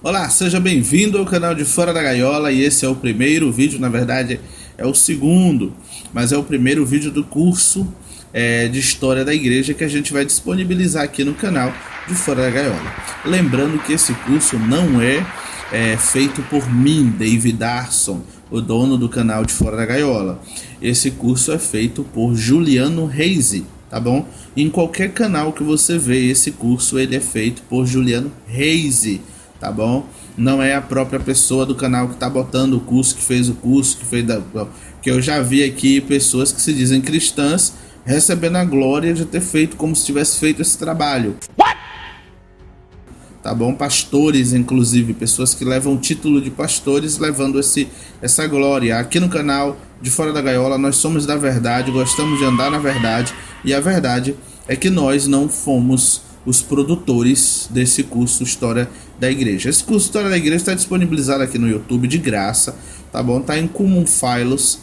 Olá, seja bem-vindo ao canal de Fora da Gaiola e esse é o primeiro vídeo, na verdade é o segundo, mas é o primeiro vídeo do curso de História da Igreja que a gente vai disponibilizar aqui no canal de Fora da Gaiola. Lembrando que esse curso não é feito por mim, David Arson, o dono do canal de Fora da Gaiola. Esse curso é feito por Juliano Reise, tá bom? Em qualquer canal que você vê esse curso, ele é feito por Juliano Reise, tá bom? Não é a própria pessoa do canal que tá botando o curso, que fez o curso, que eu já vi aqui pessoas que se dizem cristãs recebendo a glória de ter feito como se tivesse feito esse trabalho. Tá bom? Pastores, inclusive, pessoas que levam o título de pastores levando essa glória. Aqui no canal de Fora da Gaiola nós somos da verdade, gostamos de andar na verdade, e a verdade é que nós não fomos os produtores desse curso História da Igreja. Esse curso História da Igreja está disponibilizado aqui no YouTube de graça, tá bom? Tá em Common Files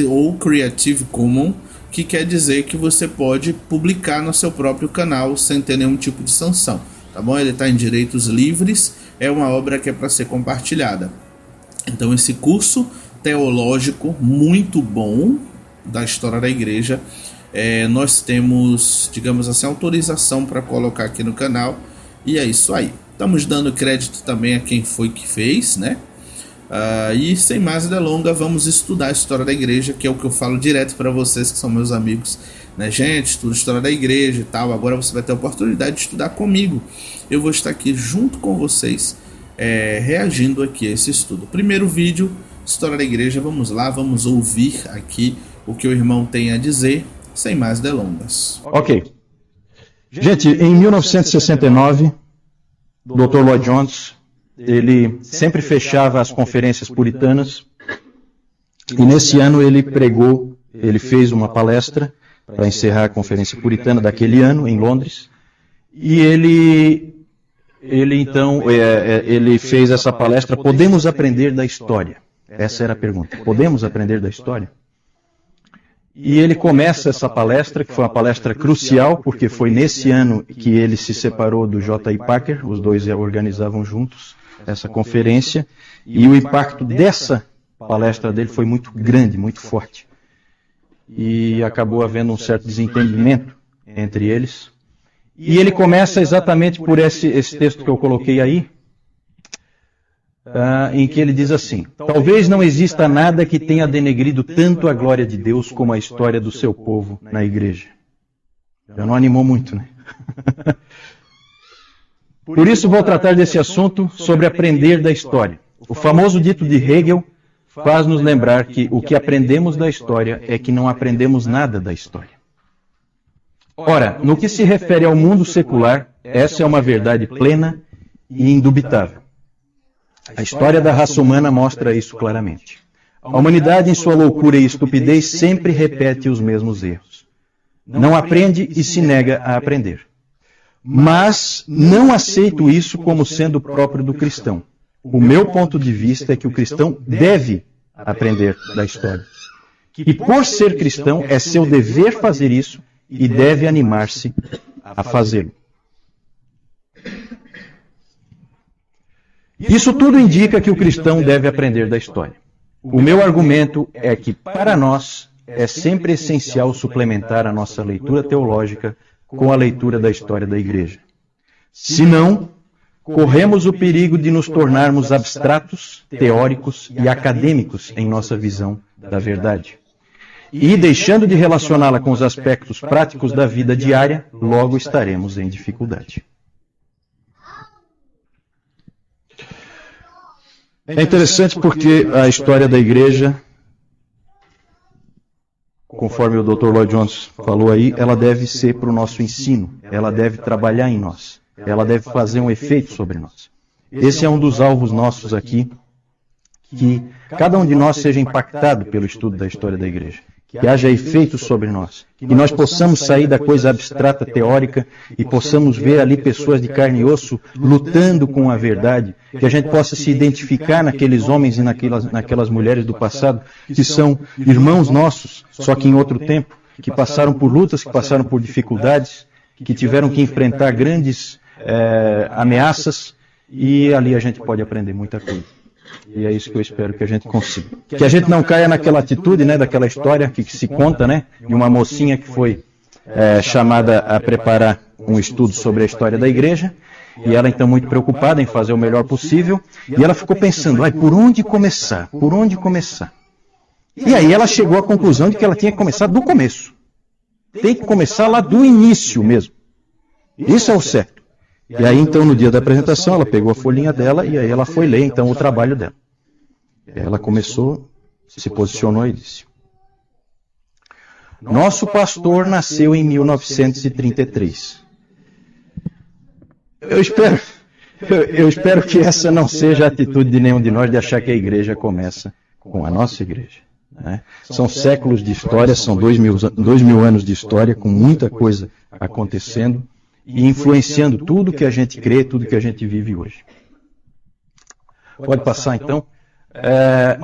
ou Creative Commons, que quer dizer que você pode publicar no seu próprio canal sem ter nenhum tipo de sanção, tá bom? Ele está em direitos livres, é uma obra que é para ser compartilhada. Então esse curso teológico muito bom da História da Igreja, nós temos, digamos assim, autorização para colocar aqui no canal, e é isso aí. Estamos dando crédito também a quem foi que fez, né? E sem mais delongas, vamos estudar a História da Igreja, que é o que eu falo direto para vocês que são meus amigos, né? Gente, estuda História da Igreja e tal, agora você vai ter a oportunidade de estudar comigo. Eu vou estar aqui junto com vocês, reagindo aqui a esse estudo. Primeiro vídeo, História da Igreja, vamos lá, vamos ouvir aqui o que o irmão tem a dizer, sem mais delongas. Ok. Gente, em 1969, o Dr. Lloyd Jones, ele sempre fechava as conferências puritanas, e nesse ano ele fez uma palestra para encerrar a conferência puritana daquele ano, em Londres, e ele fez essa palestra, podemos aprender da história? Essa era a pergunta, podemos aprender da história? E ele começa essa palestra, que foi uma palestra crucial, porque foi nesse ano que ele se separou do J.I. Packer, os dois organizavam juntos essa conferência, e o impacto dessa palestra dele foi muito grande, muito forte. E acabou havendo um certo desentendimento entre eles. E ele começa exatamente por esse texto que eu coloquei aí, em que ele diz assim: talvez não exista nada que tenha denegrido tanto a glória de Deus como a história do seu povo na igreja. Já não animou muito, né? Por isso vou tratar desse assunto sobre aprender da história. O famoso dito de Hegel faz-nos lembrar que o que aprendemos da história é que não aprendemos nada da história. Ora, no que se refere ao mundo secular, essa é uma verdade plena e indubitável. A história da raça humana mostra isso claramente. A humanidade, em sua loucura e estupidez, sempre repete os mesmos erros. Não aprende e se nega a aprender. Mas não aceito isso como sendo próprio do cristão. O meu ponto de vista é que o cristão deve aprender da história. E por ser cristão, é seu dever fazer isso e deve animar-se a fazê-lo. Isso tudo indica que o cristão deve aprender da história. O meu argumento é que, para nós, é sempre essencial suplementar a nossa leitura teológica com a leitura da história da igreja. Senão, corremos o perigo de nos tornarmos abstratos, teóricos e acadêmicos em nossa visão da verdade. E, deixando de relacioná-la com os aspectos práticos da vida diária, logo estaremos em dificuldade. É interessante porque a história da igreja, conforme o Dr. Lloyd Jones falou aí, ela deve ser para o nosso ensino, ela deve trabalhar em nós, ela deve fazer um efeito sobre nós. Esse é um dos alvos nossos aqui, que cada um de nós seja impactado pelo estudo da história da igreja, que haja efeito sobre nós, que nós possamos sair da coisa abstrata teórica e possamos ver ali pessoas de carne e osso lutando com a verdade, que a gente possa se identificar naqueles homens e naquelas mulheres do passado que são irmãos nossos, só que em outro tempo, que passaram por lutas, que passaram por dificuldades, que tiveram que enfrentar grandes ameaças e ali a gente pode aprender muita coisa. E é isso que eu espero que a gente consiga. Que a gente não caia naquela atitude, né, daquela história que se conta, né, de uma mocinha que foi chamada a preparar um estudo sobre a história da igreja, e ela então muito preocupada em fazer o melhor possível, e ela ficou pensando, por onde começar? Por onde começar? E aí ela chegou à conclusão de que ela tinha que começar do começo. Tem que começar lá do início mesmo. Isso é o certo. E aí então no dia da apresentação ela pegou a folhinha dela e aí ela foi ler então o trabalho dela. E ela começou, se posicionou e disse: nosso pastor nasceu em 1933. Eu espero que essa não seja a atitude de nenhum de nós de achar que a igreja começa com a nossa igreja. Né? São séculos de história, são 2000 anos de história, com muita coisa acontecendo e influenciando tudo que a gente crê, tudo que a gente vive hoje. Pode passar então.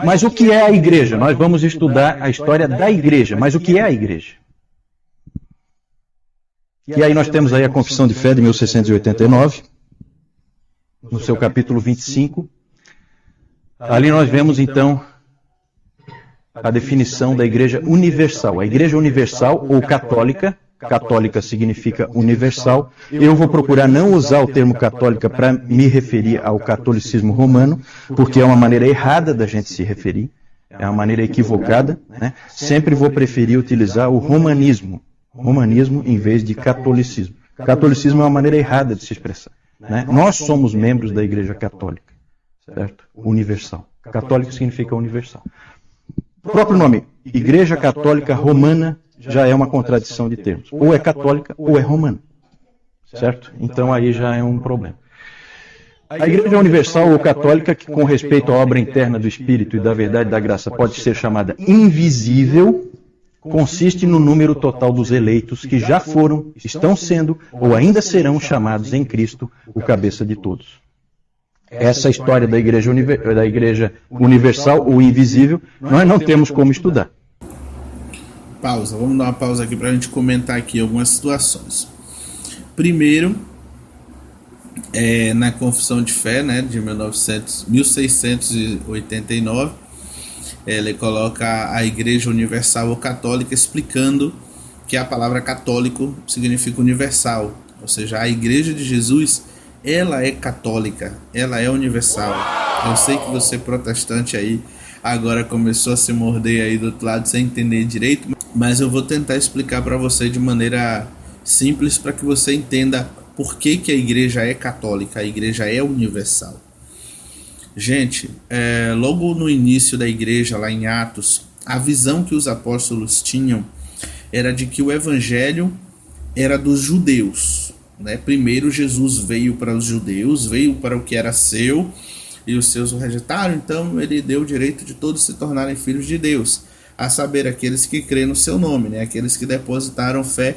Mas o que é a igreja? Nós vamos estudar a história da igreja, mas o que é a igreja? E aí nós temos aí a Confissão de Fé de 1689, no seu capítulo 25. Ali nós vemos então a definição da igreja universal. A igreja universal ou católica, católica significa universal. Eu vou procurar não usar o termo católica para me referir ao catolicismo romano, porque é uma maneira errada da gente se referir, é uma maneira equivocada, né? Sempre vou preferir utilizar o romanismo em vez de catolicismo. Catolicismo é uma maneira errada de se expressar, né? Nós somos membros da igreja católica, certo? Universal. Católico significa universal. O próprio nome, Igreja Católica Romana, já é uma contradição de termos. Ou é católica ou é romana. Certo? Então aí já é um problema. A Igreja Universal ou Católica, que com respeito à obra interna do Espírito e da verdade e da graça pode ser chamada invisível, consiste no número total dos eleitos que já foram, estão sendo ou ainda serão chamados em Cristo, o cabeça de todos. Essa história da Igreja Universal ou Invisível, nós não temos como estudar. Pausa, vamos dar uma pausa aqui para a gente comentar aqui algumas situações. Primeiro, na Confissão de Fé, né, de 1689, ele coloca a Igreja Universal ou Católica, explicando que a palavra católico significa universal, ou seja, a Igreja de Jesus, ela é católica, ela é universal. Eu sei que você protestante aí agora começou a se morder aí do outro lado sem entender direito, mas eu vou tentar explicar para você de maneira simples para que você entenda por que a igreja é católica, a igreja é universal. Gente, logo no início da igreja, lá em Atos, a visão que os apóstolos tinham era de que o evangelho era dos judeus, né? Primeiro Jesus veio para os judeus, veio para o que era seu, e os seus o rejeitaram, então ele deu o direito de todos se tornarem filhos de Deus, a saber, aqueles que creem no seu nome, né? Aqueles que depositaram fé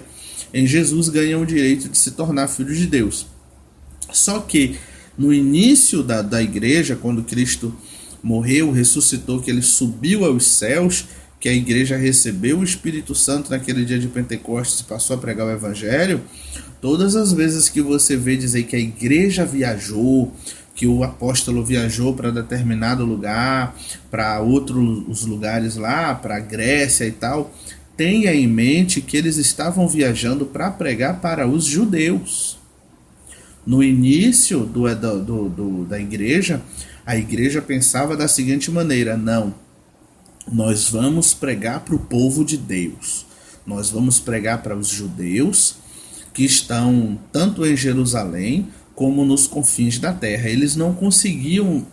em Jesus ganham o direito de se tornar filhos de Deus. Só que no início da igreja, quando Cristo morreu, ressuscitou, que ele subiu aos céus, que a igreja recebeu o Espírito Santo naquele dia de Pentecostes e passou a pregar o evangelho, todas as vezes que você vê dizer que a igreja viajou, que o apóstolo viajou para determinado lugar, para outros lugares lá, para a Grécia e tal, tenha em mente que eles estavam viajando para pregar para os judeus. No início da igreja, a igreja pensava da seguinte maneira: não, nós vamos pregar para o povo de Deus, nós vamos pregar para os judeus que estão tanto em Jerusalém como nos confins da terra. Eles não conseguiam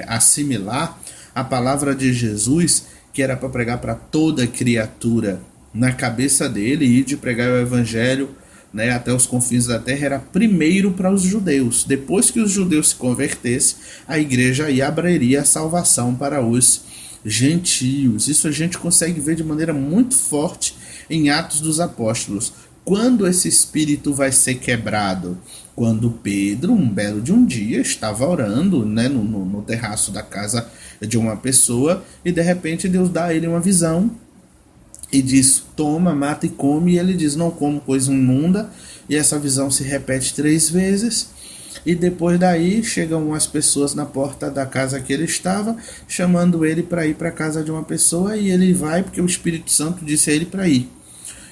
assimilar a palavra de Jesus, que era para pregar para toda criatura. Na cabeça dele, ir de pregar o evangelho, né, até os confins da terra, era primeiro para os judeus. Depois que os judeus se convertessem, a igreja aí abriria a salvação para os gentios. Isso a gente consegue ver de maneira muito forte em Atos dos Apóstolos. Quando esse espírito vai ser quebrado? Quando Pedro, um belo de um dia, estava orando, né, no terraço da casa de uma pessoa, e de repente Deus dá a ele uma visão e diz: toma, mata e come. E ele diz: não como, pois imunda. E essa visão se repete 3 vezes. E depois daí chegam umas pessoas na porta da casa que ele estava, chamando ele para ir para a casa de uma pessoa, e ele vai porque o Espírito Santo disse a ele para ir.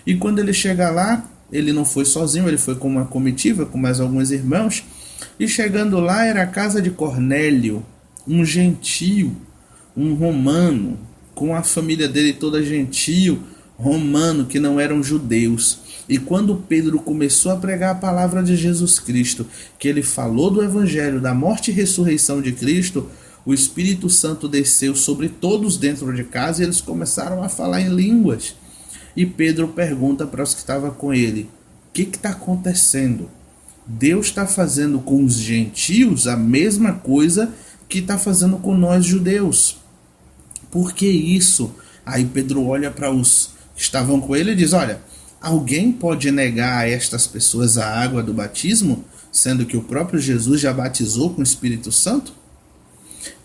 E quando ele chega lá, ele não foi sozinho, ele foi com uma comitiva, com mais alguns irmãos, e chegando lá era a casa de Cornélio, um gentio, um romano, com a família dele toda gentio, romano, que não eram judeus. E quando Pedro começou a pregar a palavra de Jesus Cristo, que ele falou do evangelho, da morte e ressurreição de Cristo, o Espírito Santo desceu sobre todos dentro de casa e eles começaram a falar em línguas. E Pedro pergunta para os que estavam com ele: o que está acontecendo? Deus está fazendo com os gentios a mesma coisa que está fazendo com nós judeus. Por que isso? Aí Pedro olha para os que estavam com ele e diz: olha, alguém pode negar a estas pessoas a água do batismo, sendo que o próprio Jesus já batizou com o Espírito Santo?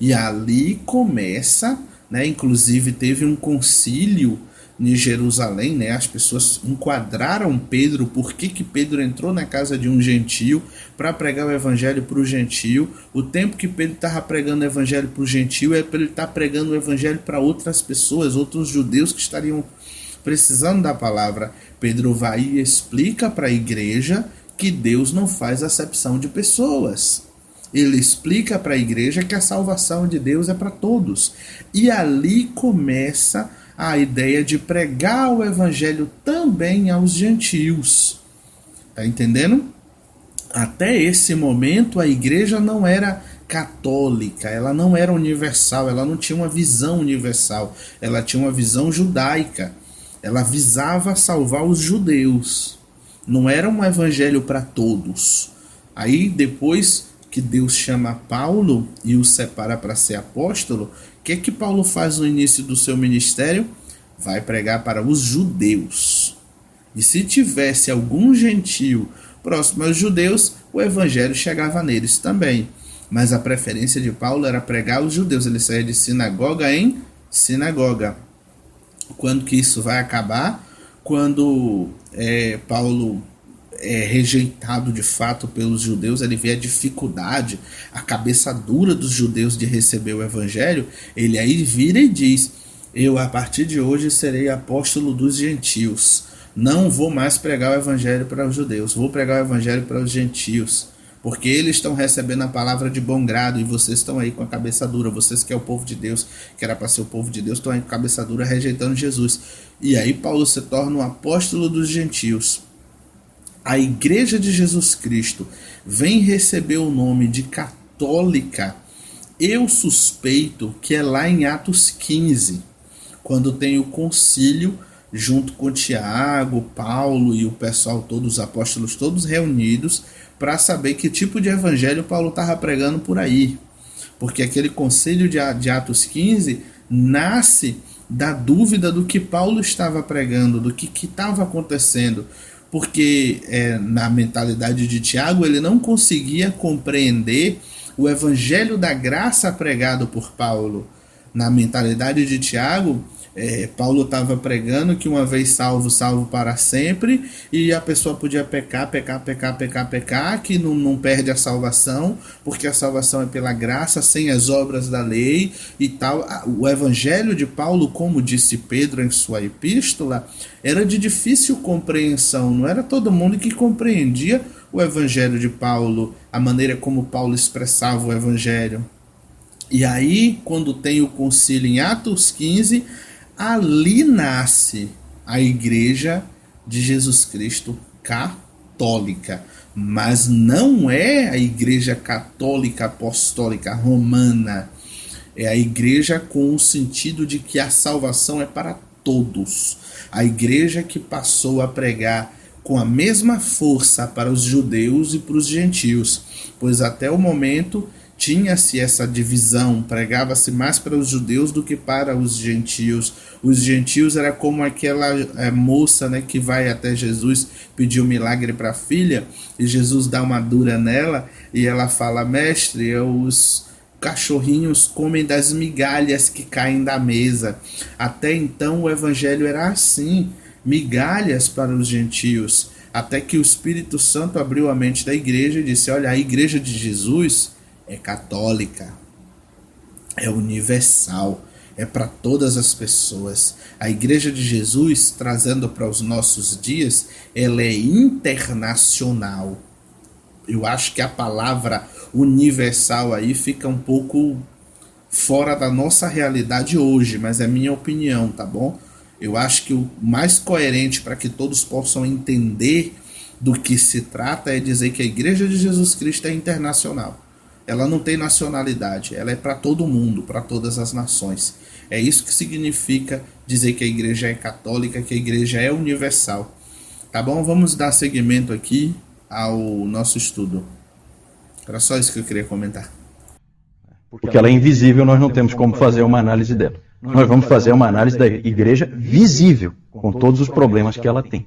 E ali começa, né, inclusive teve um concílio em Jerusalém, né, as pessoas enquadraram Pedro, por que Pedro entrou na casa de um gentio para pregar o evangelho para o gentio. O tempo que Pedro estava pregando o evangelho para o gentio é para ele estar pregando o evangelho para outras pessoas, outros judeus que estariam precisando da palavra. Pedro vai e explica para a igreja que Deus não faz acepção de pessoas. Ele explica para a igreja que a salvação de Deus é para todos. E ali começa a ideia de pregar o evangelho também aos gentios. Tá entendendo? Até esse momento a igreja não era católica, ela não era universal, ela não tinha uma visão universal, ela tinha uma visão judaica. Ela visava salvar os judeus. Não era um evangelho para todos. Aí depois que Deus chama Paulo e o separa para ser apóstolo, o que Paulo faz no início do seu ministério? Vai pregar para os judeus. E se tivesse algum gentio próximo aos judeus, o evangelho chegava neles também. Mas a preferência de Paulo era pregar aos judeus. Ele saía de sinagoga em sinagoga. Quando que isso vai acabar? Quando Paulo é rejeitado de fato pelos judeus, ele vê a dificuldade, a cabeça dura dos judeus de receber o evangelho, ele aí vira e diz: eu a partir de hoje serei apóstolo dos gentios, não vou mais pregar o evangelho para os judeus, vou pregar o evangelho para os gentios, porque eles estão recebendo a palavra de bom grado e vocês estão aí com a cabeça dura, vocês que é o povo de Deus, que era para ser o povo de Deus, estão aí com a cabeça dura rejeitando Jesus. E aí Paulo se torna um apóstolo dos gentios. A igreja de Jesus Cristo vem receber o nome de católica. Eu suspeito que é lá em Atos 15, quando tem o concílio junto com Tiago, Paulo e o pessoal todos, os apóstolos todos reunidos, para saber que tipo de evangelho Paulo estava pregando por aí. Porque aquele concílio de Atos 15 nasce da dúvida do que Paulo estava pregando, do que estava acontecendo. Porque na mentalidade de Tiago ele não conseguia compreender o evangelho da graça pregado por Paulo. Na mentalidade de Tiago, Paulo estava pregando que uma vez salvo, salvo para sempre, e a pessoa podia pecar, que não perde a salvação, porque a salvação é pela graça, sem as obras da lei e tal. O evangelho de Paulo, como disse Pedro em sua epístola, era de difícil compreensão, não era todo mundo que compreendia o evangelho de Paulo, a maneira como Paulo expressava o evangelho. E aí, quando tem o concílio em Atos 15, ali nasce a igreja de Jesus Cristo católica. Mas não é a igreja católica apostólica romana. É a igreja com o sentido de que a salvação é para todos. A igreja que passou a pregar com a mesma força para os judeus e para os gentios. Pois até o momento tinha-se essa divisão, pregava-se mais para os judeus do que para os gentios. Os gentios era como aquela moça, né, que vai até Jesus pedir um milagre para a filha, e Jesus dá uma dura nela, e ela fala: mestre, os cachorrinhos comem das migalhas que caem da mesa. Até então o evangelho era assim, migalhas para os gentios. até que o Espírito Santo abriu a mente da igreja e disse: olha, a igreja de Jesus é católica, é universal, é para todas as pessoas. A igreja de Jesus, trazendo para os nossos dias, ela é internacional. Eu acho que a palavra universal aí fica um pouco fora da nossa realidade hoje, mas é minha opinião, tá bom? Eu acho que o mais coerente para que todos possam entender do que se trata é dizer que a Igreja de Jesus Cristo é internacional. Ela não tem nacionalidade, ela é para todo mundo, para todas as nações. É isso que significa dizer que a igreja é católica, que a igreja é universal. Tá bom? Vamos dar seguimento aqui ao nosso estudo. Era só isso que eu queria comentar. Porque ela é invisível, nós não temos como fazer uma análise dela. Nós vamos fazer uma análise da igreja visível, com todos os problemas que ela tem.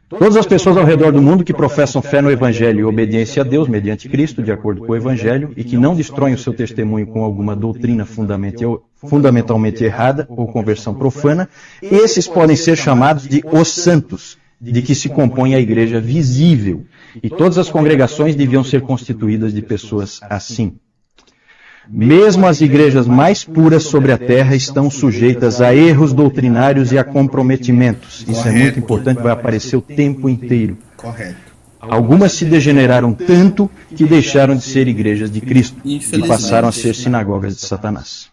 Todas as pessoas ao redor do mundo que professam fé no Evangelho e obediência a Deus mediante Cristo, de acordo com o Evangelho, e que não destroem o seu testemunho com alguma doutrina fundamentalmente errada ou conversão profana, esses podem ser chamados de os santos, de que se compõe a igreja visível. E todas as congregações deviam ser constituídas de pessoas assim. Mesmo as igrejas mais puras sobre a terra estão sujeitas a erros doutrinários e a comprometimentos. Isso é muito importante, vai aparecer o tempo inteiro. Correto. Algumas se degeneraram tanto que deixaram de ser igrejas de Cristo e passaram a ser sinagogas de Satanás.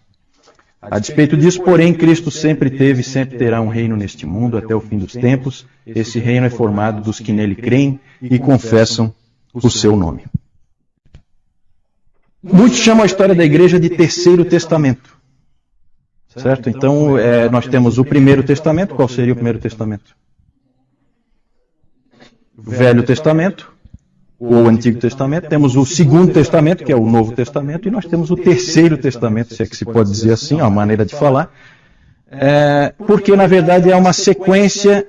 A despeito disso, porém, Cristo sempre teve e sempre terá um reino neste mundo até o fim dos tempos. Esse reino é formado dos que nele creem e confessam o seu nome. Muitos chamam a história da igreja de Terceiro Testamento. Certo? Então, nós temos o Primeiro Testamento. Qual seria o Primeiro Testamento? O Velho Testamento, ou o Antigo Testamento. Temos o Segundo Testamento, que é o Novo Testamento. E nós temos o Terceiro Testamento, se é que se pode dizer assim, é uma maneira de falar. Porque, na verdade, é uma sequência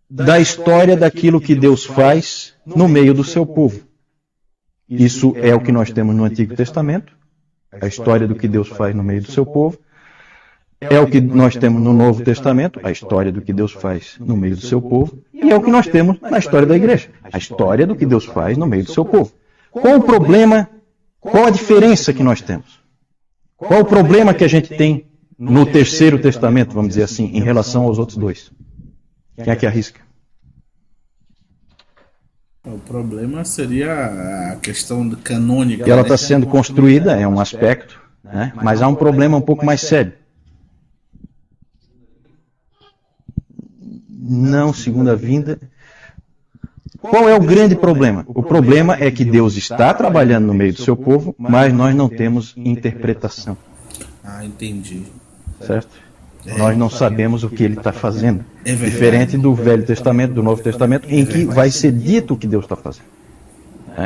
da história daquilo que Deus faz no meio do seu povo. Isso é o que nós temos no Antigo Testamento, a história do que Deus faz no meio do seu povo. É o que nós temos no Novo Testamento, a história do que Deus faz no meio do seu povo. E é o que nós temos na história da igreja, a história do que Deus faz no meio do seu povo. Qual o problema, qual a diferença que nós temos? Qual o problema que a gente tem no Terceiro Testamento, vamos dizer assim, em relação aos outros dois? Quem é que arrisca? O problema seria a questão canônica. Ela está sendo construída, é um aspecto, né? Mas há um problema um pouco mais sério. Não, segunda vinda. Qual é o grande problema? O problema é que Deus está trabalhando no meio do seu povo, mas nós não temos interpretação. Ah, entendi. Certo? Nós não sabemos o que ele está fazendo. Diferente do Velho Testamento, do Novo Testamento, em que vai ser dito o que Deus está fazendo.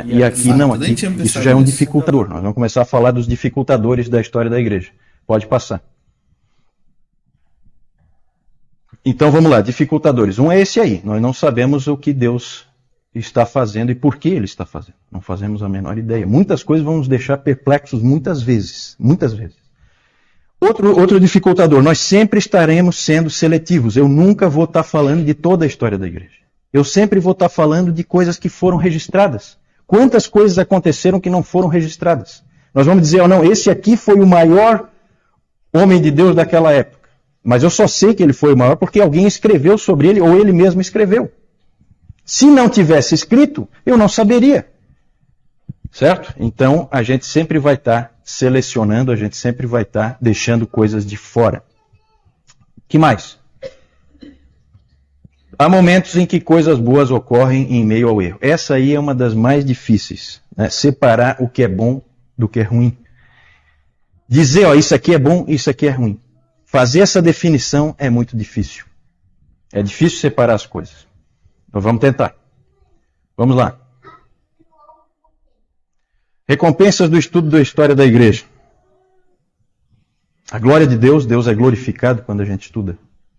E aqui não, aqui isso já é um dificultador. Nós vamos começar a falar dos dificultadores da história da igreja. Pode passar. Então vamos lá, dificultadores. Um é esse aí. Nós não sabemos o que Deus está fazendo e por que ele está fazendo. Não fazemos a menor ideia. Muitas coisas vão nos deixar perplexos muitas vezes. Muitas vezes. Outro dificultador, nós sempre estaremos sendo seletivos. Eu nunca vou estar falando de toda a história da igreja. Eu sempre vou estar falando de coisas que foram registradas. Quantas coisas aconteceram que não foram registradas? Nós vamos dizer, não, esse aqui foi o maior homem de Deus daquela época. Mas eu só sei que ele foi o maior porque alguém escreveu sobre ele ou ele mesmo escreveu. Se não tivesse escrito, eu não saberia. Certo? Então, a gente sempre vai estar selecionando, a gente sempre vai estar deixando coisas de fora. Que mais? Há momentos em que coisas boas ocorrem em meio ao erro. Essa aí é uma das mais difíceis. Né? Separar o que é bom do que é ruim. Dizer, ó, isso aqui é bom, isso aqui é ruim. Fazer essa definição é muito difícil. É difícil separar as coisas. Então vamos tentar. Vamos lá. Recompensas do estudo da história da igreja. A glória de Deus, Deus é glorificado quando a gente estuda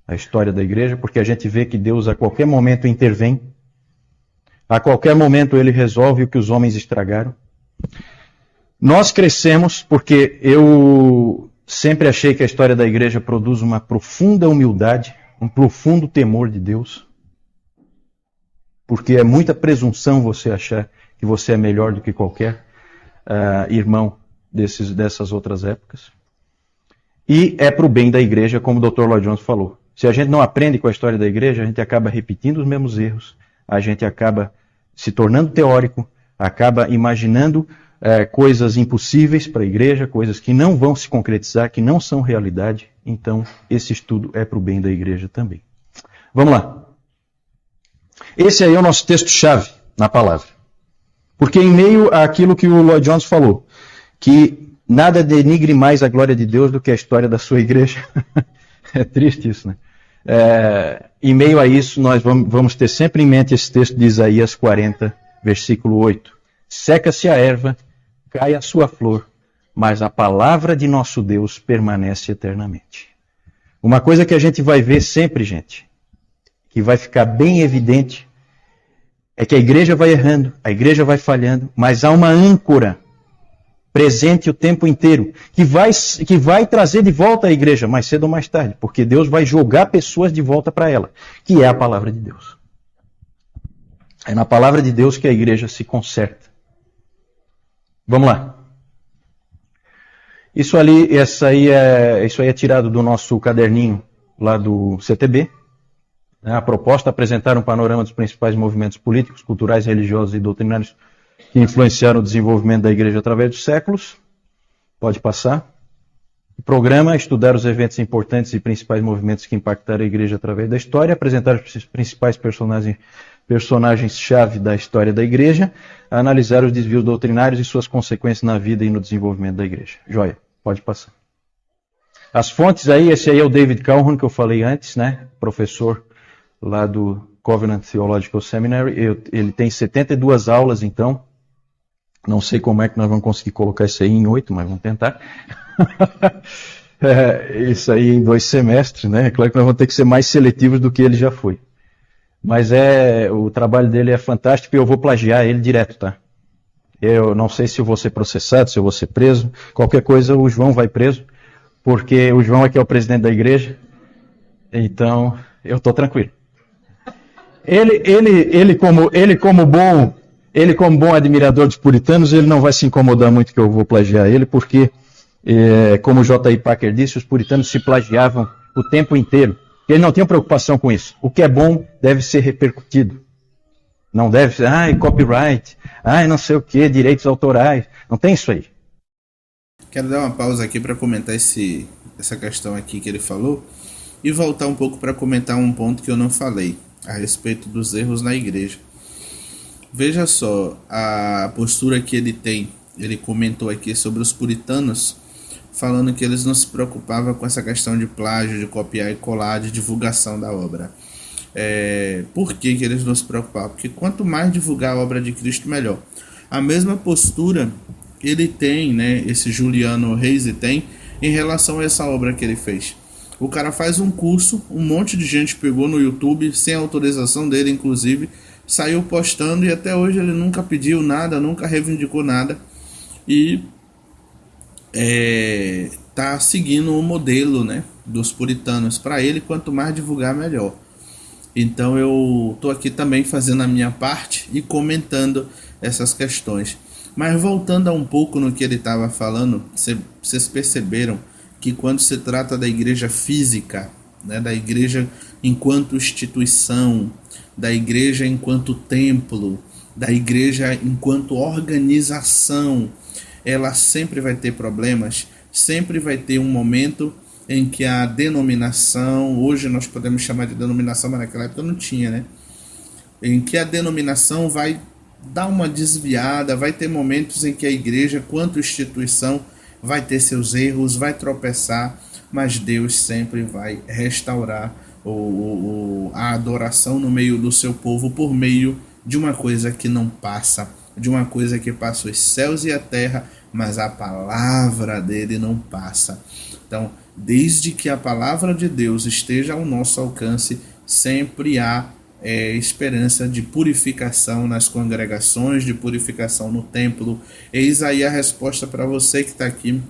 a história da igreja, porque a gente vê que Deus a qualquer momento intervém, a qualquer momento ele resolve o que os homens estragaram. Nós crescemos porque eu sempre achei que a história da igreja produz uma profunda humildade, um profundo temor de Deus. porque é muita presunção você achar que você é melhor do que qualquer irmão dessas outras épocas. E é para o bem da igreja, como o Dr. Lloyd Jones falou. Se a gente não aprende com a história da igreja, a gente acaba repetindo os mesmos erros, a gente acaba se tornando teórico, acaba imaginando coisas impossíveis para a igreja, coisas que não vão se concretizar, que não são realidade. Então, esse estudo é para o bem da igreja também. Vamos lá. Esse aí é o nosso texto-chave na palavra. Porque em meio àquilo que o Lloyd Jones falou, que nada denigre mais a glória de Deus do que a história da sua igreja. É triste isso, né? Em meio a isso, nós vamos ter sempre em mente esse texto de Isaías 40, versículo 8. Seca-se a erva, cai a sua flor, mas a palavra de nosso Deus permanece eternamente. Uma coisa que a gente vai ver sempre, gente, que vai ficar bem evidente, é que a igreja vai errando, a igreja vai falhando, mas há uma âncora presente o tempo inteiro, que vai trazer de volta a igreja, mais cedo ou mais tarde, porque Deus vai jogar pessoas de volta para ela, que é a palavra de Deus. É na palavra de Deus que a igreja se conserta. Vamos lá. Isso aí é tirado do nosso caderninho lá do CTB. A proposta é apresentar um panorama dos principais movimentos políticos, culturais, religiosos e doutrinários que influenciaram o desenvolvimento da igreja através dos séculos. Pode passar. O programa é estudar os eventos importantes e principais movimentos que impactaram a igreja através da história, apresentar os principais personagens-chave da história da igreja, analisar os desvios doutrinários e suas consequências na vida e no desenvolvimento da igreja. Joia, pode passar. As fontes aí, esse aí é o David Calhoun, que eu falei antes, né? Professor lá do Covenant Theological Seminary. Ele tem 72 aulas, então. Não sei como é que nós vamos conseguir colocar isso aí em 8, mas vamos tentar. Isso aí em 2 semestres, né? É claro que nós vamos ter que ser mais seletivos do que ele já foi. Mas o trabalho dele é fantástico e eu vou plagiar ele direto, tá? Eu não sei se eu vou ser processado, se eu vou ser preso. Qualquer coisa, o João vai preso, porque o João é que é o presidente da igreja. Então, eu estou tranquilo. Ele como bom admirador dos puritanos, ele não vai se incomodar muito que eu vou plagiar ele, porque, como o J.I. Packer disse, os puritanos se plagiavam o tempo inteiro. Eles não tinham preocupação com isso. O que é bom deve ser repercutido. Não deve ser, copyright, não sei o que, direitos autorais. Não tem isso aí. Quero dar uma pausa aqui para comentar essa questão aqui que ele falou e voltar um pouco para comentar um ponto que eu não falei a respeito dos erros na igreja. Veja só a postura que ele tem. Ele comentou aqui sobre os puritanos, falando que eles não se preocupavam com essa questão de plágio, de copiar e colar, de divulgação da obra. Por que eles não se preocupavam? Porque quanto mais divulgar a obra de Cristo, melhor. A mesma postura ele tem, né, esse Juliano Reis tem, em relação a essa obra que ele fez. O cara faz um curso, um monte de gente pegou no YouTube, sem autorização dele, inclusive, saiu postando e até hoje ele nunca pediu nada, nunca reivindicou nada. E tá seguindo o modelo, né, dos puritanos. Para ele, quanto mais divulgar, melhor. Então eu tô aqui também fazendo a minha parte e comentando essas questões. Mas voltando a um pouco no que ele estava falando, vocês perceberam que quando se trata da igreja física, né, da igreja enquanto instituição, da igreja enquanto templo, da igreja enquanto organização, ela sempre vai ter problemas, sempre vai ter um momento em que a denominação, hoje nós podemos chamar de denominação, mas naquela época não tinha, né? Em que a denominação vai dar uma desviada, vai ter momentos em que a igreja, quanto instituição, vai ter seus erros, vai tropeçar, mas Deus sempre vai restaurar a adoração no meio do seu povo por meio de uma coisa que não passa, de uma coisa que passa os céus e a terra, mas a palavra dele não passa. Então, desde que a palavra de Deus esteja ao nosso alcance, sempre há esperança de purificação nas congregações, de purificação no templo. Eis aí a resposta para você que está aqui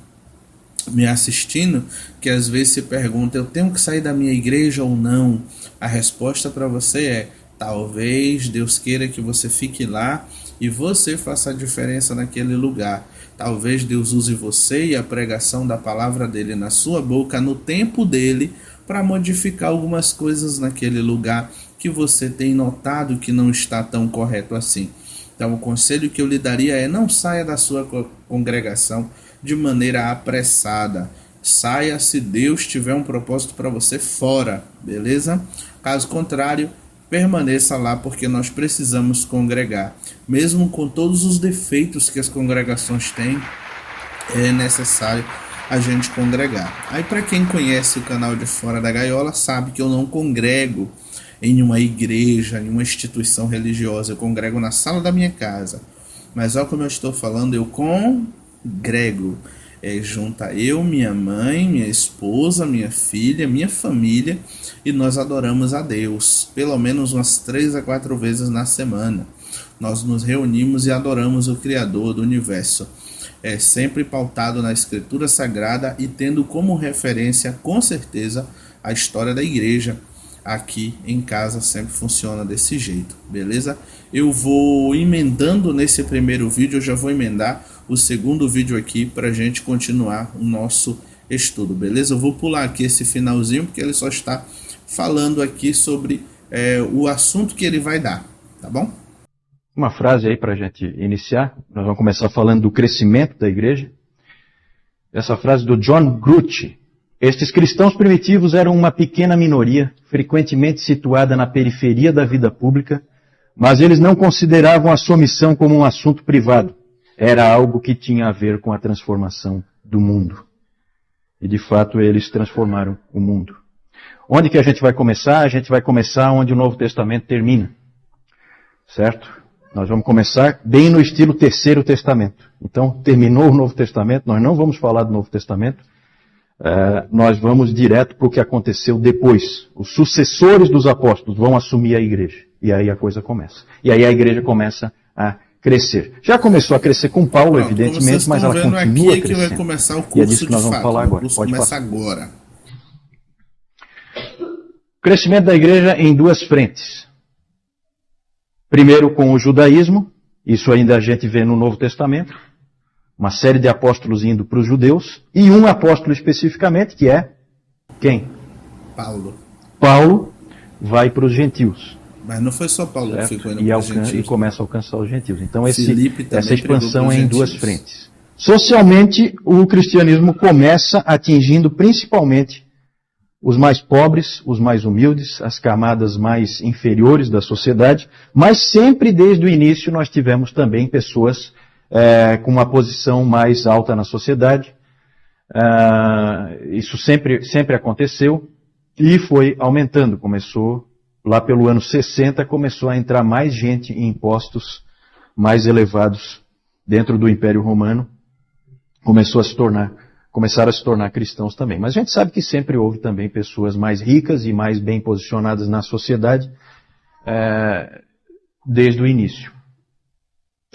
me assistindo, que às vezes se pergunta, eu tenho que sair da minha igreja ou não? A resposta para você Talvez Deus queira que você fique lá e você faça a diferença naquele lugar. Talvez Deus use você e a pregação da palavra dele na sua boca no tempo dele para modificar algumas coisas naquele lugar que você tem notado que não está tão correto assim. Então o conselho que eu lhe daria é: não saia da sua congregação de maneira apressada. Saia se Deus tiver um propósito para você fora, beleza? Caso contrário, permaneça lá, porque nós precisamos congregar. Mesmo com todos os defeitos que as congregações têm, é necessário a gente congregar. Aí, para quem conhece o canal de Fora da Gaiola, sabe que eu não congrego em uma igreja, em uma instituição religiosa. Eu congrego na sala da minha casa. Mas olha como eu estou falando, eu congrego. Junta eu, minha mãe, minha esposa, minha filha, minha família, e nós adoramos a Deus, pelo menos umas 3 a 4 vezes na semana. Nós nos reunimos e adoramos o Criador do Universo. É sempre pautado na Escritura Sagrada e tendo como referência, com certeza, a história da igreja. Aqui em casa sempre funciona desse jeito, beleza? Eu vou emendando nesse primeiro vídeo, eu já vou emendar o segundo vídeo aqui para a gente continuar o nosso estudo, beleza? Eu vou pular aqui esse finalzinho porque ele só está falando aqui sobre o assunto que ele vai dar, tá bom? Uma frase aí para a gente iniciar. Nós vamos começar falando do crescimento da igreja. Essa frase do John Grucci. Estes cristãos primitivos eram uma pequena minoria, frequentemente situada na periferia da vida pública, mas eles não consideravam a sua missão como um assunto privado. Era algo que tinha a ver com a transformação do mundo. E de fato eles transformaram o mundo. Onde que a gente vai começar? A gente vai começar onde o Novo Testamento termina. Certo? Nós vamos começar bem no estilo Terceiro Testamento. Então, terminou o Novo Testamento, nós não vamos falar do Novo Testamento, nós vamos direto para o que aconteceu depois. Os sucessores dos apóstolos vão assumir a igreja. E aí a coisa começa. E aí a igreja começa a crescer. Já começou a crescer com Paulo, evidentemente, mas ela continua crescendo. Que vai começar o curso, e é disso que nós vamos falar agora. Pode começar agora. Crescimento da igreja em 2 frentes. Primeiro com o judaísmo, isso ainda a gente vê no Novo Testamento, uma série de apóstolos indo para os judeus, e um apóstolo especificamente, que é quem? Paulo. Paulo vai para os gentios. Mas não foi só Paulo certo? Que ficou indo para os gentios. E começa a alcançar os gentios. Então essa expansão é em 2 frentes. Socialmente, o cristianismo começa atingindo principalmente os mais pobres, os mais humildes, as camadas mais inferiores da sociedade, mas sempre desde o início nós tivemos também pessoas com uma posição mais alta na sociedade. Isso sempre aconteceu e foi aumentando. Começou lá pelo ano 60, começou a entrar mais gente em postos mais elevados dentro do Império Romano. Começaram a se tornar cristãos também. Mas a gente sabe que sempre houve também pessoas mais ricas e mais bem posicionadas na sociedade desde o início.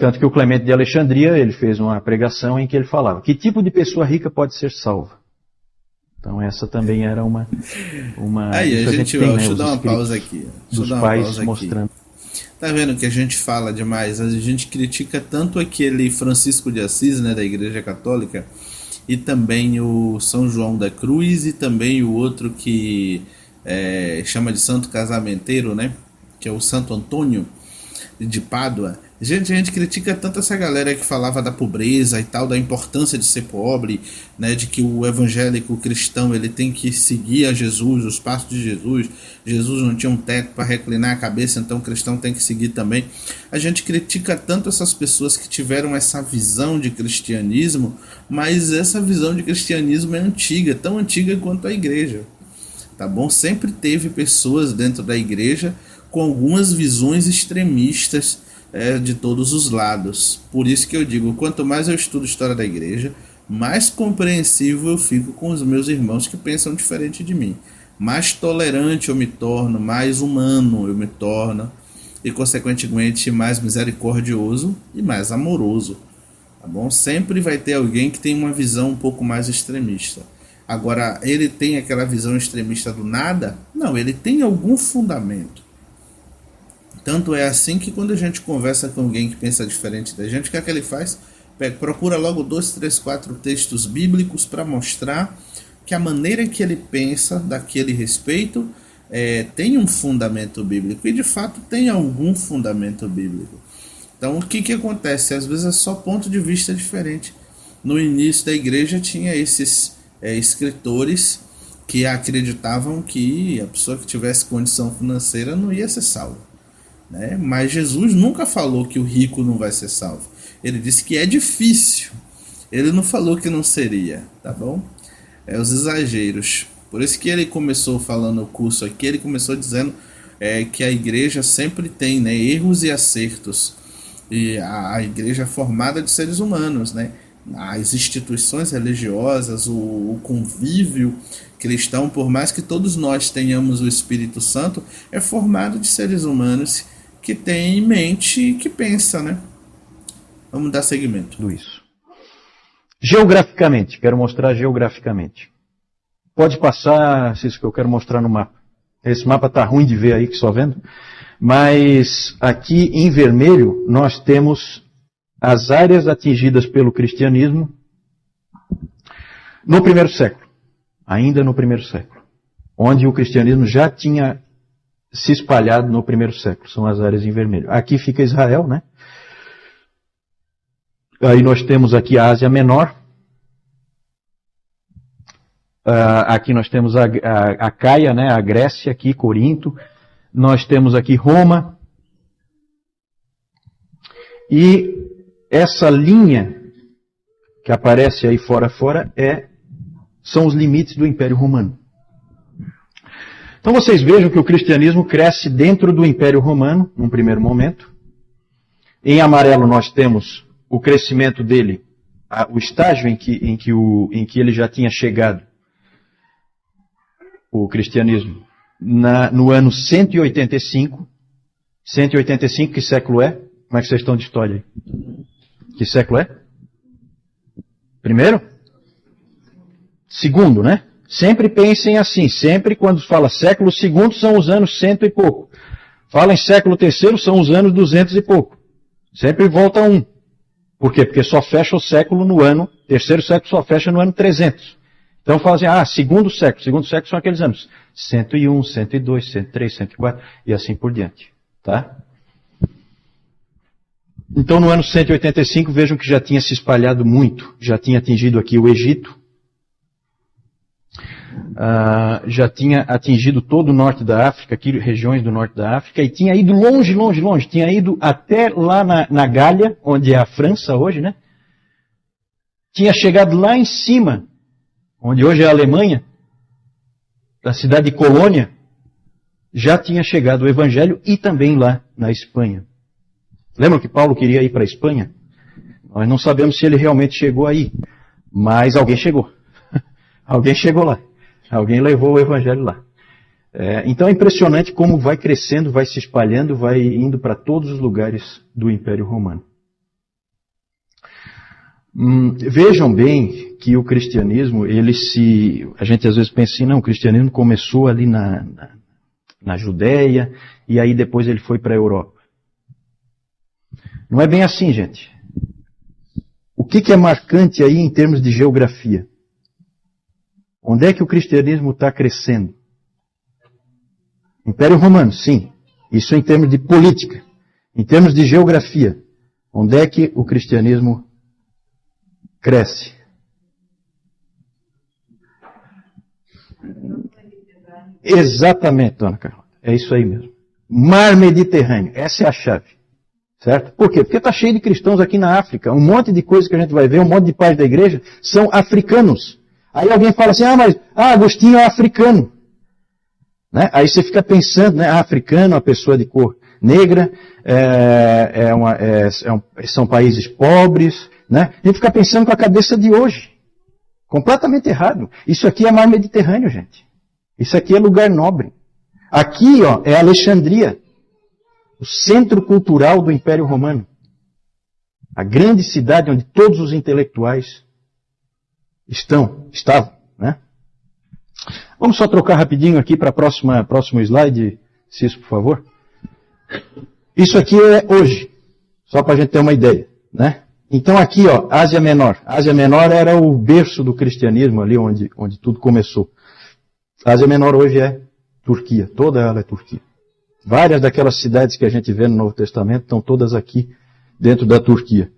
Tanto que o Clemente de Alexandria, ele fez uma pregação em que ele falava: que tipo de pessoa rica pode ser salva? Então essa também era uma aí a gente tem, deixa eu dar uma pausa aqui. Dos pais mostrando. Tá vendo que a gente fala demais? A gente critica tanto aquele Francisco de Assis, né, da Igreja Católica, e também o São João da Cruz, e também o outro que chama de Santo Casamenteiro, né, que é o Santo Antônio de Pádua. A gente critica tanto essa galera que falava da pobreza e tal, da importância de ser pobre, né, de que o evangélico cristão ele tem que seguir a Jesus, os passos de Jesus. Jesus não tinha um teto para reclinar a cabeça, então o cristão tem que seguir também. A gente critica tanto essas pessoas que tiveram essa visão de cristianismo, mas essa visão de cristianismo é antiga, tão antiga quanto a igreja. Tá bom? Sempre teve pessoas dentro da igreja com algumas visões extremistas de todos os lados. Por isso que eu digo, quanto mais eu estudo a história da igreja, mais compreensivo eu fico com os meus irmãos que pensam diferente de mim. Mais tolerante eu me torno, mais humano eu me torno e, consequentemente, mais misericordioso e mais amoroso. Tá bom? Sempre vai ter alguém que tem uma visão um pouco mais extremista. Agora, ele tem aquela visão extremista do nada? Não, ele tem algum fundamento. Tanto é assim que quando a gente conversa com alguém que pensa diferente da gente, o que é que ele faz? Procura logo 2, 3, 4 textos bíblicos para mostrar que a maneira que ele pensa daquele respeito tem um fundamento bíblico, e de fato tem algum fundamento bíblico. Então o que acontece? Às vezes é só ponto de vista diferente. No início da igreja tinha esses escritores que acreditavam que a pessoa que tivesse condição financeira não ia ser salva, né? Mas Jesus nunca falou que o rico não vai ser salvo. Ele disse que é difícil. Ele não falou que não seria, tá bom? Os exageros. Por isso que ele começou falando o curso aqui, ele começou dizendo que a igreja sempre tem, né, erros e acertos. E a igreja é formada de seres humanos, né? As instituições religiosas, o convívio cristão, por mais que todos nós tenhamos o Espírito Santo, é formado de seres humanos que têm mente e que pensa, né? Vamos dar seguimento. Tudo isso. Geograficamente, quero mostrar geograficamente. Pode passar, Cisco, que eu quero mostrar no mapa. Esse mapa está ruim de ver aí, que só vendo. Mas aqui em vermelho nós temos as áreas atingidas pelo cristianismo no primeiro século. Ainda no primeiro século. Onde o cristianismo já tinha se espalhado no primeiro século. São as áreas em vermelho. Aqui fica Israel, né? Aí nós temos aqui a Ásia Menor. Aqui nós temos a Caia, né? A Grécia, aqui Corinto. Nós temos aqui Roma. E essa linha que aparece aí fora são os limites do Império Romano. Então vocês vejam que o cristianismo cresce dentro do Império Romano, num primeiro momento. Em amarelo nós temos o crescimento dele, o estágio em que ele já tinha chegado, o cristianismo, no ano 185. 185, que século é? Como é que vocês estão de história aí? Que século é? Primeiro? Segundo, né? Sempre pensem assim. Sempre quando fala século segundo são os anos 100 e pouco. Fala em século terceiro são os anos 200 e pouco. Sempre volta um. Por quê? Porque só fecha o século no ano, terceiro século só fecha no ano 300. Então fala assim, segundo século são aqueles anos 101, 102, 103, 104 e assim por diante. Tá? Então no ano 185 vejam que já tinha se espalhado muito, já tinha atingido aqui o Egito, já tinha atingido todo o norte da África, aqui regiões do norte da África, e tinha ido longe, longe, longe, tinha ido até lá na Gália, onde é a França hoje, né? Tinha chegado lá em cima, onde hoje é a Alemanha, da cidade de Colônia, já tinha chegado o Evangelho, e também lá na Espanha. Lembram que Paulo queria ir para a Espanha? Nós não sabemos se ele realmente chegou aí, mas alguém chegou. Alguém chegou lá. Alguém levou o Evangelho lá. Então é impressionante como vai crescendo, vai se espalhando, vai indo para todos os lugares do Império Romano. Vejam bem que o cristianismo, a gente às vezes pensa assim, não, o cristianismo começou ali na Judéia e aí depois ele foi para a Europa. Não é bem assim, gente. O que é marcante aí em termos de geografia? Onde é que o cristianismo está crescendo? Império Romano, sim. Isso em termos de política. Em termos de geografia, onde é que o cristianismo cresce? Exatamente, dona Carla. É isso aí mesmo. Mar Mediterrâneo. Essa é a chave. Certo? Por quê? Porque está cheio de cristãos aqui na África. Um monte de coisas que a gente vai ver, um monte de pais da igreja, são africanos. Aí alguém fala assim, mas Agostinho é africano. Né? Aí você fica pensando, né? Africano, uma pessoa de cor negra, são países pobres. Né? A gente fica pensando com a cabeça de hoje. Completamente errado. Isso aqui é mar Mediterrâneo, gente. Isso aqui é lugar nobre. Aqui, é Alexandria. O centro cultural do Império Romano. A grande cidade onde todos os intelectuais estavam, né? Vamos só trocar rapidinho aqui para próximo slide, Cisco, por favor. Isso aqui é hoje, só para a gente ter uma ideia, né? Então aqui, ó, Ásia Menor. Ásia Menor era o berço do cristianismo ali onde tudo começou. Ásia Menor hoje é Turquia, toda ela é Turquia. Várias daquelas cidades que a gente vê no Novo Testamento estão todas aqui dentro da Turquia.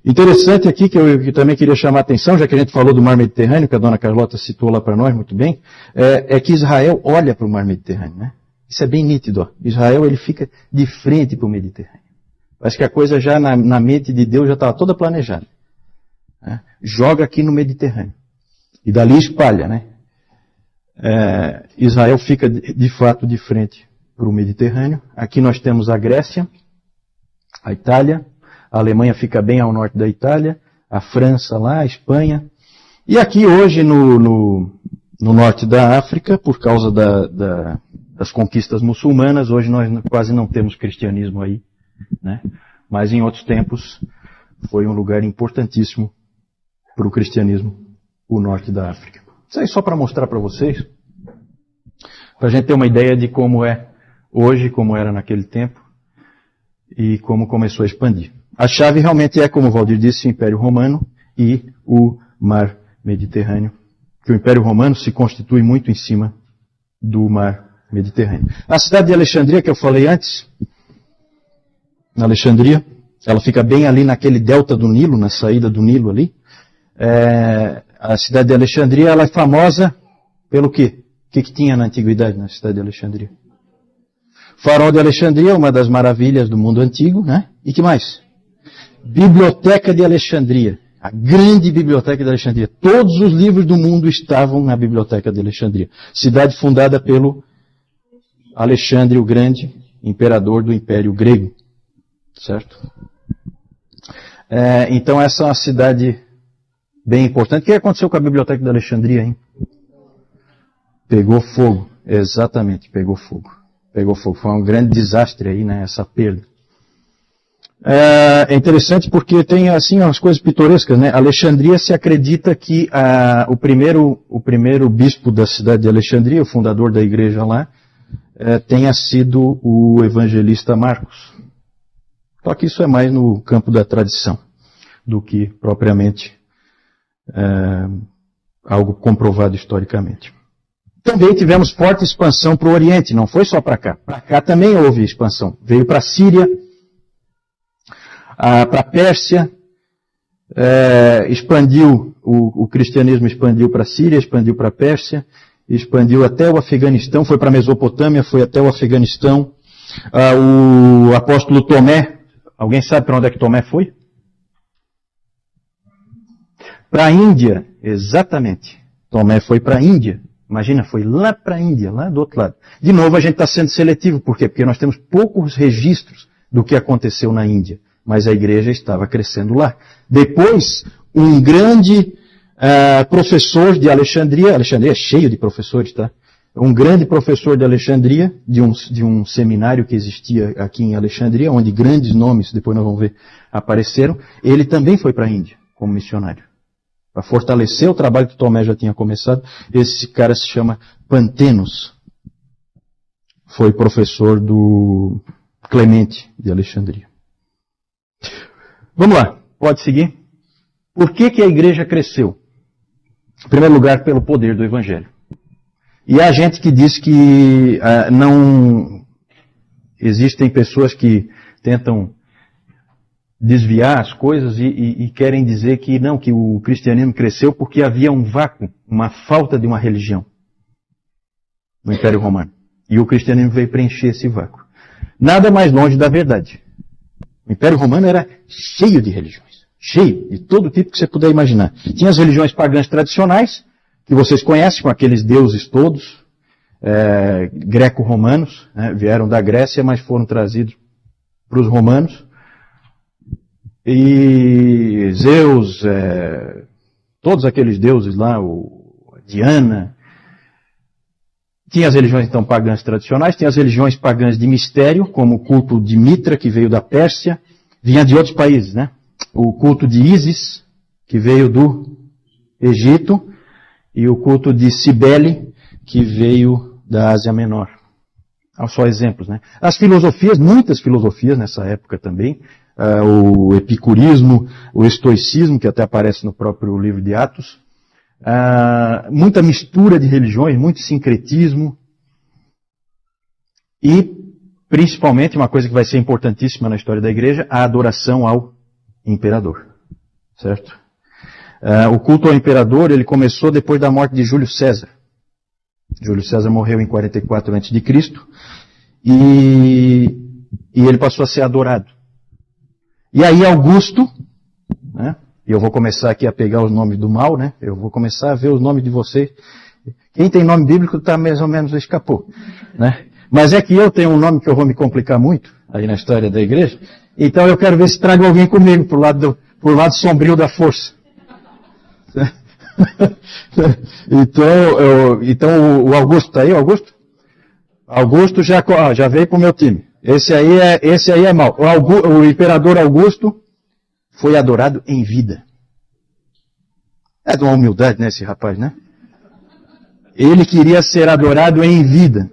Interessante aqui, que eu também queria chamar a atenção, já que a gente falou do Mar Mediterrâneo, que a dona Carlota citou lá para nós muito bem, é que Israel olha para o Mar Mediterrâneo, né? Isso é bem nítido, ó. Israel, ele fica de frente para o Mediterrâneo. Parece que a coisa já na mente de Deus já estava toda planejada. Né? Joga aqui no Mediterrâneo. E dali espalha, né? Israel fica de fato de frente para o Mediterrâneo. Aqui nós temos a Grécia, a Itália, a Alemanha fica bem ao norte da Itália, a França lá, a Espanha. E aqui hoje no norte da África, por causa das conquistas muçulmanas, hoje nós quase não temos cristianismo aí, né? Mas em outros tempos foi um lugar importantíssimo para o cristianismo, o norte da África. Isso aí só para mostrar para vocês, para a gente ter uma ideia de como é hoje, como era naquele tempo e como começou a expandir. A chave realmente é, como o Valdir disse, o Império Romano e o Mar Mediterrâneo, que o Império Romano se constitui muito em cima do Mar Mediterrâneo. A cidade de Alexandria, que eu falei antes, Alexandria, ela fica bem ali naquele delta do Nilo, na saída do Nilo ali. A cidade de Alexandria, ela é famosa pelo quê? O que tinha na antiguidade na cidade de Alexandria? Farol de Alexandria, uma das maravilhas do mundo antigo, né? E que mais? Biblioteca de Alexandria. A grande biblioteca de Alexandria. Todos os livros do mundo estavam na biblioteca de Alexandria. Cidade fundada pelo Alexandre o Grande, imperador do Império Grego. Certo? Então essa é uma cidade bem importante. O que aconteceu com a biblioteca de Alexandria, hein? Pegou fogo. Exatamente, pegou fogo. Pegou fogo. Foi um grande desastre aí, né? Essa perda. É interessante porque tem, assim, umas coisas pitorescas, né? Alexandria se acredita que o primeiro bispo da cidade de Alexandria, o fundador da igreja lá, tenha sido o evangelista Marcos. Só que isso é mais no campo da tradição do que propriamente algo comprovado historicamente. Também tivemos forte expansão para o Oriente, não foi só para cá. Para cá também houve expansão. Veio para a Síria, para a Pérsia, expandiu, o cristianismo expandiu para a Síria, expandiu para a Pérsia, expandiu até o Afeganistão, foi para a Mesopotâmia, foi até o Afeganistão. O apóstolo Tomé, alguém sabe para onde é que Tomé foi? Para a Índia, exatamente. Tomé foi para a Índia. Imagina, foi lá para a Índia, lá do outro lado. De novo, a gente está sendo seletivo. Por quê? Porque nós temos poucos registros do que aconteceu na Índia. Mas a igreja estava crescendo lá. Depois, um grande professor de Alexandria é cheio de professores, tá? Um grande professor de Alexandria, de um seminário que existia aqui em Alexandria, onde grandes nomes, depois nós vamos ver, apareceram. Ele também foi para a Índia, como missionário. Para fortalecer o trabalho que Tomé já tinha começado, esse cara se chama Pantenos. Foi professor do Clemente de Alexandria. Vamos lá, pode seguir. Por que a igreja cresceu? Em primeiro lugar, pelo poder do Evangelho. E há gente que diz que não existem pessoas que tentam desviar as coisas e querem dizer que não, que o cristianismo cresceu porque havia um vácuo, uma falta de uma religião no Império Romano. E o cristianismo veio preencher esse vácuo. Nada mais longe da verdade. O Império Romano era cheio de religiões. Cheio, de todo tipo que você puder imaginar. Tinha as religiões pagãs tradicionais, que vocês conhecem, com aqueles deuses todos, greco-romanos, né, vieram da Grécia, mas foram trazidos para os romanos. E Zeus, todos aqueles deuses lá, Diana. Tinha as religiões então pagãs tradicionais, tinha as religiões pagãs de mistério, como o culto de Mitra, que veio da Pérsia, vinha de outros países, né? O culto de Ísis, que veio do Egito, e o culto de Cibele, que veio da Ásia Menor. Só exemplos, né? As filosofias, muitas filosofias nessa época também, o epicurismo, o estoicismo, que até aparece no próprio livro de Atos, muita mistura de religiões, muito sincretismo, e principalmente, uma coisa que vai ser importantíssima na história da igreja, a adoração ao imperador. Certo? O culto ao imperador, ele começou depois da morte de Júlio César. Júlio César morreu em 44 a.C. E ele passou a ser adorado. E aí Augusto, né? E eu vou começar aqui a pegar os nomes do mal, né? Eu vou começar a ver os nomes de vocês. Quem tem nome bíblico está mais ou menos escapou, né? Mas é que eu tenho um nome que eu vou me complicar muito aí na história da igreja. Então eu quero ver se trago alguém comigo pro lado sombrio da força. Então o Augusto está aí, Augusto? Augusto já veio pro meu time. Esse aí é mau. O imperador Augusto foi adorado em vida. É de uma humildade, né, esse rapaz, né? Ele queria ser adorado em vida.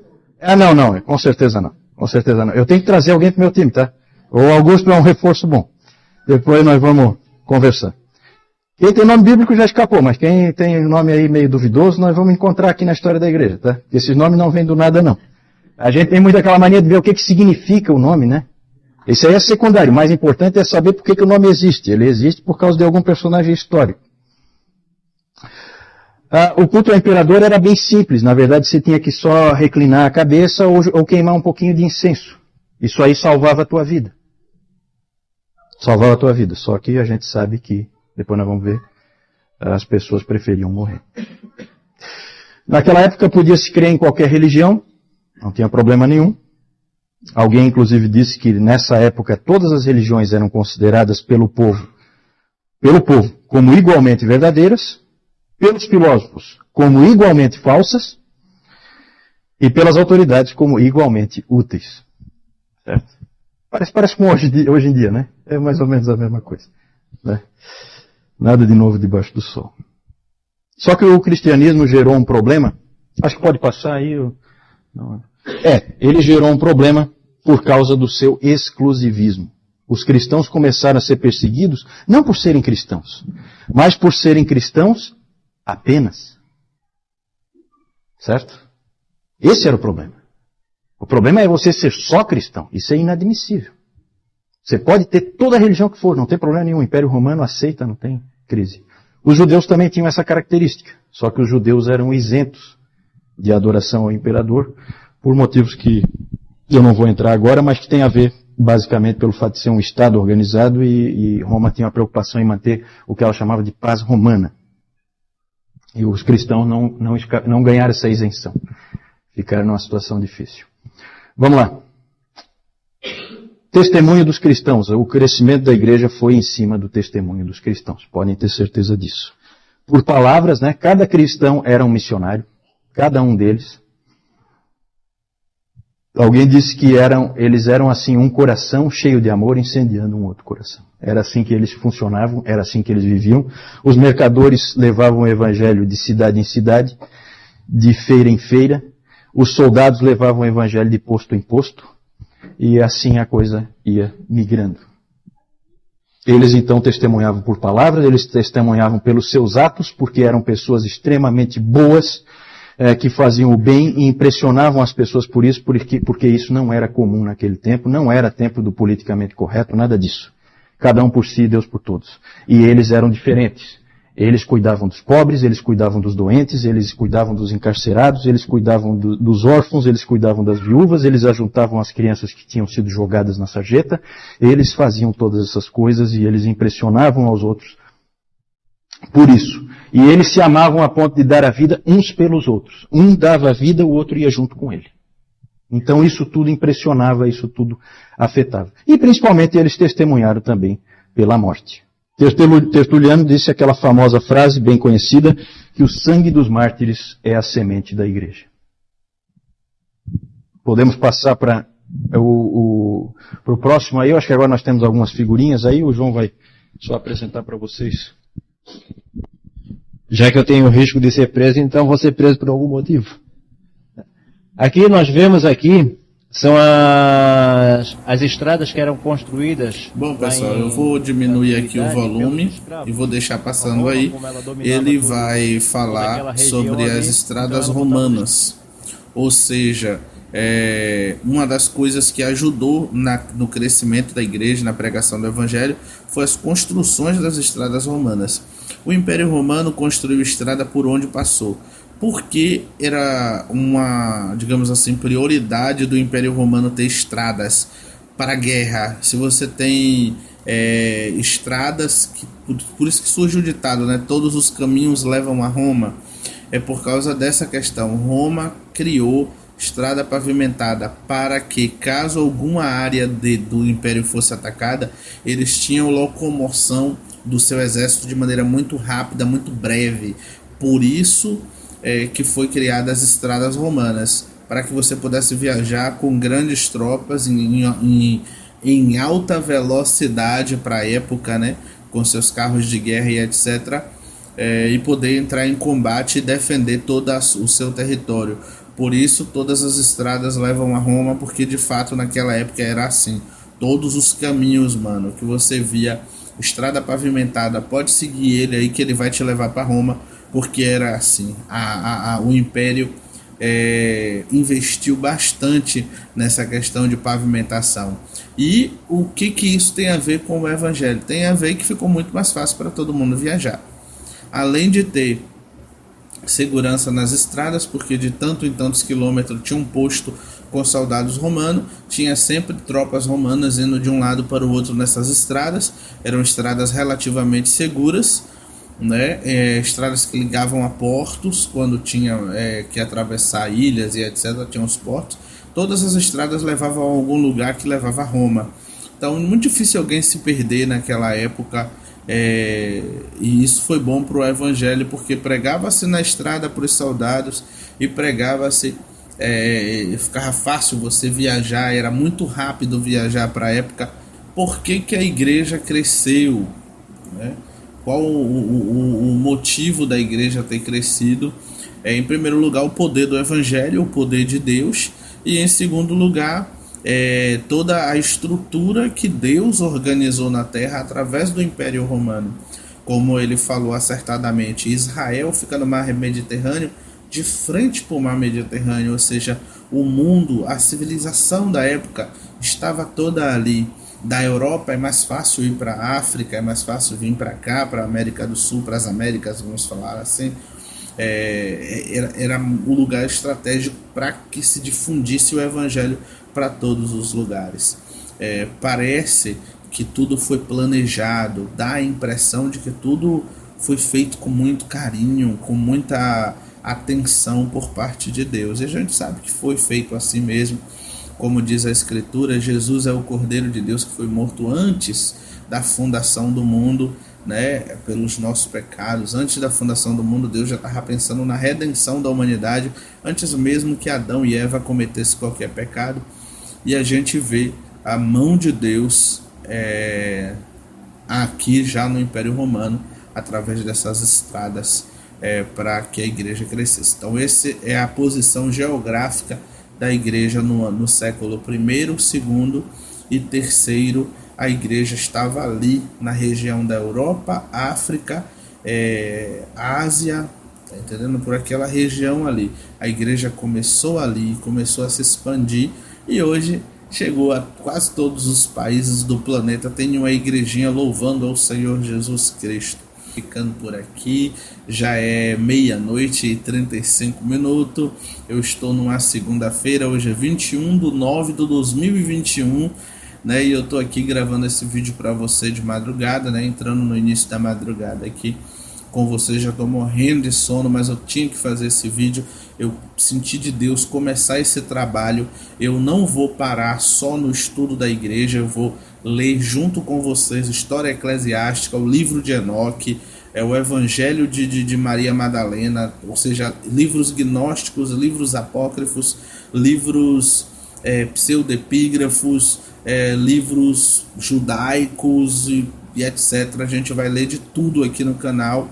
Não, com certeza não. Com certeza não. Eu tenho que trazer alguém pro meu time, tá? O Augusto é um reforço bom. Depois nós vamos conversar. Quem tem nome bíblico já escapou, mas quem tem nome aí meio duvidoso, nós vamos encontrar aqui na história da igreja, tá? Esses nomes não vêm do nada, não. A gente tem muito aquela mania de ver o que significa o nome, né? Isso aí é secundário. O mais importante é saber por que o nome existe. Ele existe por causa de algum personagem histórico. O culto ao imperador era bem simples. Na verdade, você tinha que só reclinar a cabeça ou queimar um pouquinho de incenso. Isso aí salvava a tua vida. Salvava a tua vida. Só que a gente sabe que, depois nós vamos ver, as pessoas preferiam morrer. Naquela época podia-se crer em qualquer religião. Não tinha problema nenhum. Alguém, inclusive, disse que nessa época todas as religiões eram consideradas pelo povo como igualmente verdadeiras, pelos filósofos como igualmente falsas e pelas autoridades como igualmente úteis. Certo? Parece com hoje em dia, né? É mais ou menos a mesma coisa. Né? Nada de novo debaixo do sol. Só que o cristianismo gerou um problema. Acho que pode passar aí. Ele gerou um problema por causa do seu exclusivismo. Os cristãos começaram a ser perseguidos não por serem cristãos, mas por serem cristãos apenas. Certo? Esse era o problema. O problema é você ser só cristão. Isso é inadmissível. Você pode ter toda a religião que for, não tem problema nenhum. O Império Romano aceita, não tem crise. Os judeus também tinham essa característica. Só que os judeus eram isentos de adoração ao imperador, por motivos que eu não vou entrar agora, mas que tem a ver basicamente pelo fato de ser um Estado organizado e Roma tinha uma preocupação em manter o que ela chamava de paz romana. E os cristãos não ganharam essa isenção. Ficaram numa situação difícil. Vamos lá. Testemunho dos cristãos. O crescimento da igreja foi em cima do testemunho dos cristãos. Podem ter certeza disso. Por palavras, né? Cada cristão era um missionário. Cada um deles. Alguém disse que eles eram assim um coração cheio de amor incendiando um outro coração. Era assim que eles funcionavam, era assim que eles viviam. Os mercadores levavam o evangelho de cidade em cidade, de feira em feira. Os soldados levavam o evangelho de posto em posto. E assim a coisa ia migrando. Eles então testemunhavam por palavras, eles testemunhavam pelos seus atos, porque eram pessoas extremamente boas, que faziam o bem e impressionavam as pessoas por isso, porque isso não era comum naquele tempo, não era tempo do politicamente correto, nada disso. Cada um por si, Deus por todos. E eles eram diferentes. Eles cuidavam dos pobres, eles cuidavam dos doentes, eles cuidavam dos encarcerados, eles cuidavam dos órfãos, eles cuidavam das viúvas, eles ajuntavam as crianças que tinham sido jogadas na sarjeta, eles faziam todas essas coisas e eles impressionavam aos outros por isso. E eles se amavam a ponto de dar a vida uns pelos outros. Um dava a vida, o outro ia junto com ele. Então isso tudo impressionava, isso tudo afetava. E principalmente eles testemunharam também pela morte. Tertuliano disse aquela famosa frase bem conhecida, que o sangue dos mártires é a semente da igreja. Podemos passar para o próximo aí. Eu acho que agora nós temos algumas figurinhas aí. O João vai só apresentar para vocês. Já que eu tenho o risco de ser preso, então vou ser preso por algum motivo. Aqui nós vemos aqui São as estradas que eram construídas. Bom, pessoal, eu vou diminuir aqui o volume e vou deixar passando aí. Ele vai falar sobre as estradas romanas, ou seja, uma das coisas que ajudou no crescimento da igreja, na pregação do evangelho, foi as construções das estradas romanas. O Império Romano construiu estrada por onde passou, porque era uma, digamos assim, prioridade do Império Romano ter estradas para a guerra. Se você tem estradas, por isso que surge o ditado, né? Todos os caminhos levam a Roma. É por causa dessa questão. Roma criou estrada pavimentada para que, caso alguma área do Império fosse atacada, eles tinham locomoção do seu exército de maneira muito rápida, muito breve. Por isso que foi criadas as estradas romanas, para que você pudesse viajar com grandes tropas em alta velocidade para a época, né, com seus carros de guerra e etc., e poder entrar em combate e defender todo o seu território. Por isso todas as estradas levam a Roma, porque de fato naquela época era assim. Todos os caminhos, mano, que você via estrada pavimentada, pode seguir ele aí que ele vai te levar para Roma, porque era assim. O Império investiu bastante nessa questão de pavimentação. E o que isso tem a ver com o Evangelho? Tem a ver que ficou muito mais fácil para todo mundo viajar. Além de ter segurança nas estradas, porque de tanto em tantos quilômetros tinha um posto com soldados romanos, tinha sempre tropas romanas indo de um lado para o outro nessas estradas. Eram estradas relativamente seguras, né? Estradas que ligavam a portos, quando tinha que atravessar ilhas e etc, tinha os portos. Todas as estradas levavam a algum lugar que levava a Roma. Então muito difícil alguém se perder naquela época. E isso foi bom para o evangelho, porque pregava-se na estrada para os soldados e pregava-se, ficava fácil você viajar, era muito rápido viajar para a época. Por que a igreja cresceu, né? Qual o motivo da igreja ter crescido? Em primeiro lugar, o poder do evangelho, o poder de Deus, e em segundo lugar, toda a estrutura que Deus organizou na terra através do Império Romano. Como ele falou acertadamente, Israel fica no mar Mediterrâneo, de frente para o mar Mediterrâneo, ou seja, o mundo, a civilização da época estava toda ali. Da Europa é mais fácil ir para a África, é mais fácil vir para cá, para a América do Sul, para as Américas, vamos falar assim. Era um lugar estratégico para que se difundisse o evangelho para todos os lugares. Parece que tudo foi planejado, dá a impressão de que tudo foi feito com muito carinho, com muita atenção por parte de Deus. E a gente sabe que foi feito assim mesmo. Como diz a Escritura, Jesus é o Cordeiro de Deus que foi morto antes da fundação do mundo, né, pelos nossos pecados. Antes da fundação do mundo, Deus já estava pensando na redenção da humanidade, antes mesmo que Adão e Eva cometessem qualquer pecado. E a gente vê a mão de Deus aqui já no Império Romano, através dessas estradas, para que a igreja crescesse. Então essa é a posição geográfica da igreja no século I, II e III. A igreja estava ali na região da Europa, África, Ásia, tá entendendo? Por aquela região ali. A igreja começou ali, começou a se expandir e hoje chegou a quase todos os países do planeta. Tem uma igrejinha louvando ao Senhor Jesus Cristo. Ficando por aqui, já é 00:35. Eu estou numa segunda-feira, hoje é 21/9/2021, né? E eu tô aqui gravando esse vídeo para você de madrugada, né? Entrando no início da madrugada aqui com você, já tô morrendo de sono, mas eu tinha que fazer esse vídeo. Eu senti de Deus começar esse trabalho. Eu não vou parar só no estudo da igreja, eu vou ler junto com vocês História Eclesiástica, o livro de Enoque, o Evangelho de Maria Madalena, ou seja, livros gnósticos, livros apócrifos, livros pseudepígrafos, livros judaicos e etc. A gente vai ler de tudo aqui no canal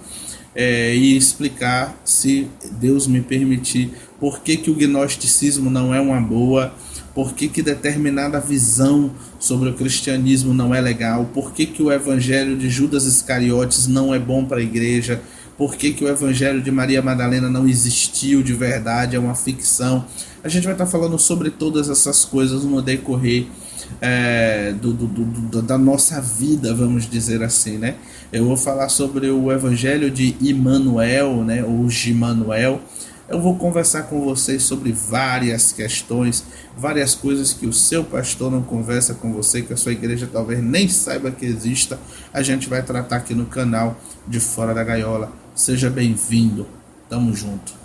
e explicar, se Deus me permitir, por que o gnosticismo não é uma boa, por que determinada visão sobre o cristianismo não é legal, por que o evangelho de Judas Iscariotes não é bom para a igreja, por que o evangelho de Maria Madalena não existiu de verdade, é uma ficção. A gente vai estar falando sobre todas essas coisas no decorrer da nossa vida, vamos dizer assim, né? Eu vou falar sobre o evangelho de Emmanuel, né? Ou Gimanuel. Eu vou conversar com vocês sobre várias questões, várias coisas que o seu pastor não conversa com você, que a sua igreja talvez nem saiba que exista. A gente vai tratar aqui no canal de Fora da Gaiola. Seja bem-vindo. Tamo junto.